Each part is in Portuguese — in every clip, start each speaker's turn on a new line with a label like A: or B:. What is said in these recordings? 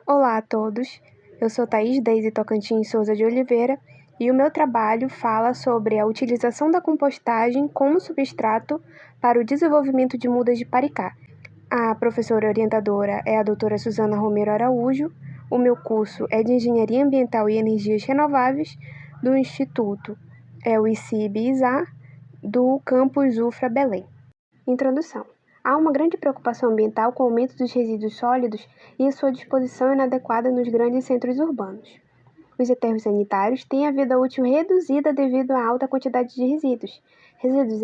A: Olá a todos, eu sou Thaís Deise Tocantins Souza de Oliveira e o meu trabalho fala sobre a utilização da compostagem como substrato para o desenvolvimento de mudas de Paricá. A professora orientadora é a doutora Suzana Romero Araújo, o meu curso é de Engenharia Ambiental e Energias Renováveis do Instituto, é o ICIB-ISA, do campus UFRA Belém. Introdução. Há uma grande preocupação ambiental com o aumento dos resíduos sólidos e a sua disposição inadequada nos grandes centros urbanos. Os aterros sanitários têm a vida útil reduzida devido à alta quantidade de resíduos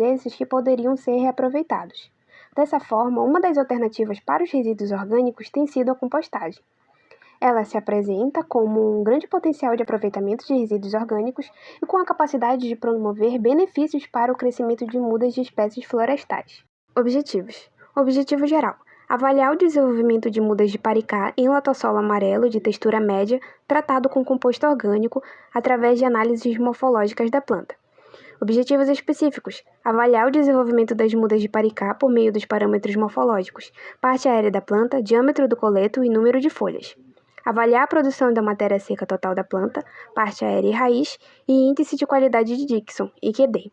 A: esses que poderiam ser reaproveitados. Dessa forma, uma das alternativas para os resíduos orgânicos tem sido a compostagem. Ela se apresenta como um grande potencial de aproveitamento de resíduos orgânicos e com a capacidade de promover benefícios para o crescimento de mudas de espécies florestais. Objetivos. Objetivo geral: avaliar o desenvolvimento de mudas de Paricá em latossolo amarelo de textura média tratado com composto orgânico através de análises morfológicas da planta. Objetivos específicos: avaliar o desenvolvimento das mudas de Paricá por meio dos parâmetros morfológicos, parte aérea da planta, diâmetro do coleto e número de folhas. Avaliar a produção da matéria seca total da planta, parte aérea e raiz, e índice de qualidade de Dixon, IQD.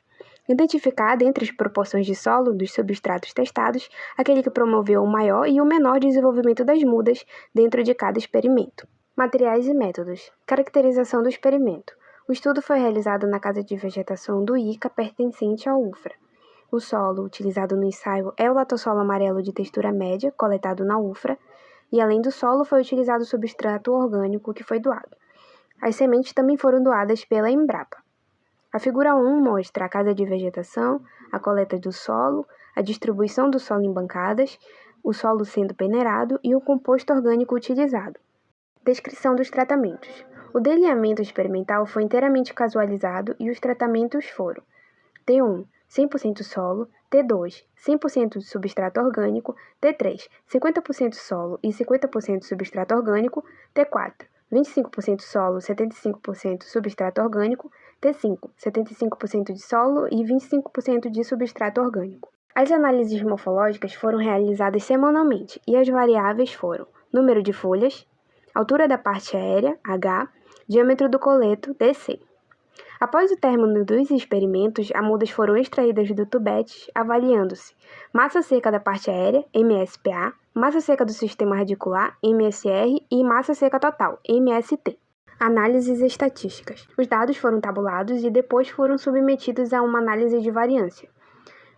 A: Identificar, dentre as proporções de solo dos substratos testados, aquele que promoveu o maior e o menor desenvolvimento das mudas dentro de cada experimento. Materiais e métodos. Caracterização do experimento. O estudo foi realizado na Casa de Vegetação do ICA, pertencente ao UFRA. O solo utilizado no ensaio é o latossolo amarelo de textura média, coletado na UFRA, e além do solo foi utilizado o substrato orgânico que foi doado. As sementes também foram doadas pela Embrapa. A figura 1 mostra a casa de vegetação, a coleta do solo, a distribuição do solo em bancadas, o solo sendo peneirado e o composto orgânico utilizado. Descrição dos tratamentos. O delineamento experimental foi inteiramente casualizado e os tratamentos foram T1, 100% solo, T2, 100% substrato orgânico, T3, 50% solo e 50% substrato orgânico, T4, 25% solo, 75% substrato orgânico, T5, 75% de solo e 25% de substrato orgânico. As análises morfológicas foram realizadas semanalmente e as variáveis foram número de folhas, altura da parte aérea, H, diâmetro do coleto, DC. Após o término dos experimentos, as mudas foram extraídas do tubete, avaliando-se massa seca da parte aérea, MSPA, massa seca do sistema radicular, MSR, e massa seca total, MST. Análises estatísticas. Os dados foram tabulados e depois foram submetidos a uma análise de variância.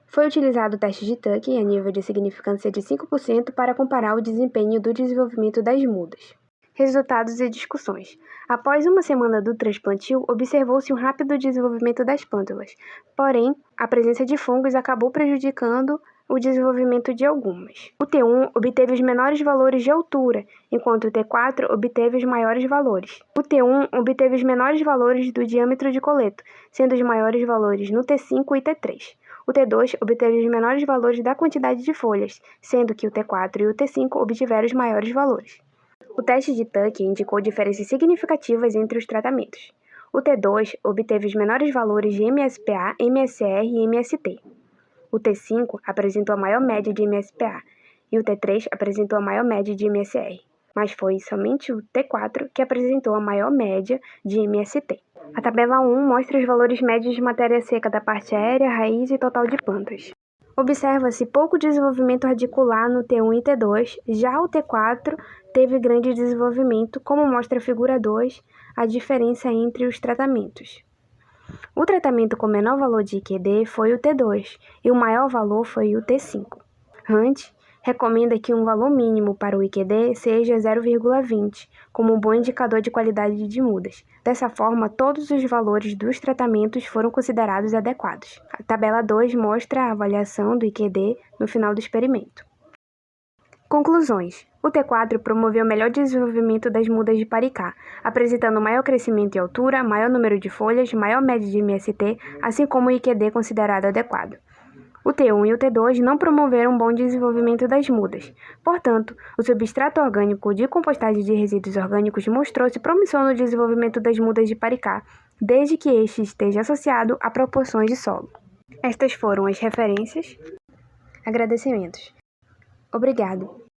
A: Foi utilizado o teste de Tuck a nível de significância de 5% para comparar o desempenho do desenvolvimento das mudas. Resultados e discussões. Após uma semana do transplantio, observou-se um rápido desenvolvimento das plântulas, porém, a presença de fungos acabou prejudicando o desenvolvimento de algumas. O T1 obteve os menores valores de altura, enquanto o T4 obteve os maiores valores. O T1 obteve os menores valores do diâmetro de coleto, sendo os maiores valores no T5 e T3. O T2 obteve os menores valores da quantidade de folhas, sendo que o T4 e o T5 obtiveram os maiores valores. O teste de Tuck indicou diferenças significativas entre os tratamentos. O T2 obteve os menores valores de MSPA, MSR e MST. O T5 apresentou a maior média de MSPA e o T3 apresentou a maior média de MSR, mas foi somente o T4 que apresentou a maior média de MST. A tabela 1 mostra os valores médios de matéria seca da parte aérea, raiz e total de plantas. Observa-se pouco desenvolvimento radicular no T1 e T2, já o T4 teve grande desenvolvimento, como mostra a figura 2, a diferença entre os tratamentos. O tratamento com menor valor de IQD foi o T2 e o maior valor foi o T5. Hunt recomenda que um valor mínimo para o IQD seja 0,20, como um bom indicador de qualidade de mudas. Dessa forma, todos os valores dos tratamentos foram considerados adequados. A tabela 2 mostra a avaliação do IQD no final do experimento. Conclusões. O T4 promoveu o melhor desenvolvimento das mudas de Paricá, apresentando maior crescimento em altura, maior número de folhas, maior média de MST, assim como o IQD considerado adequado. O T1 e o T2 não promoveram um bom desenvolvimento das mudas. Portanto, o substrato orgânico de compostagem de resíduos orgânicos mostrou-se promissor no desenvolvimento das mudas de Paricá, desde que este esteja associado a proporções de solo. Estas foram as referências. Agradecimentos. Obrigado.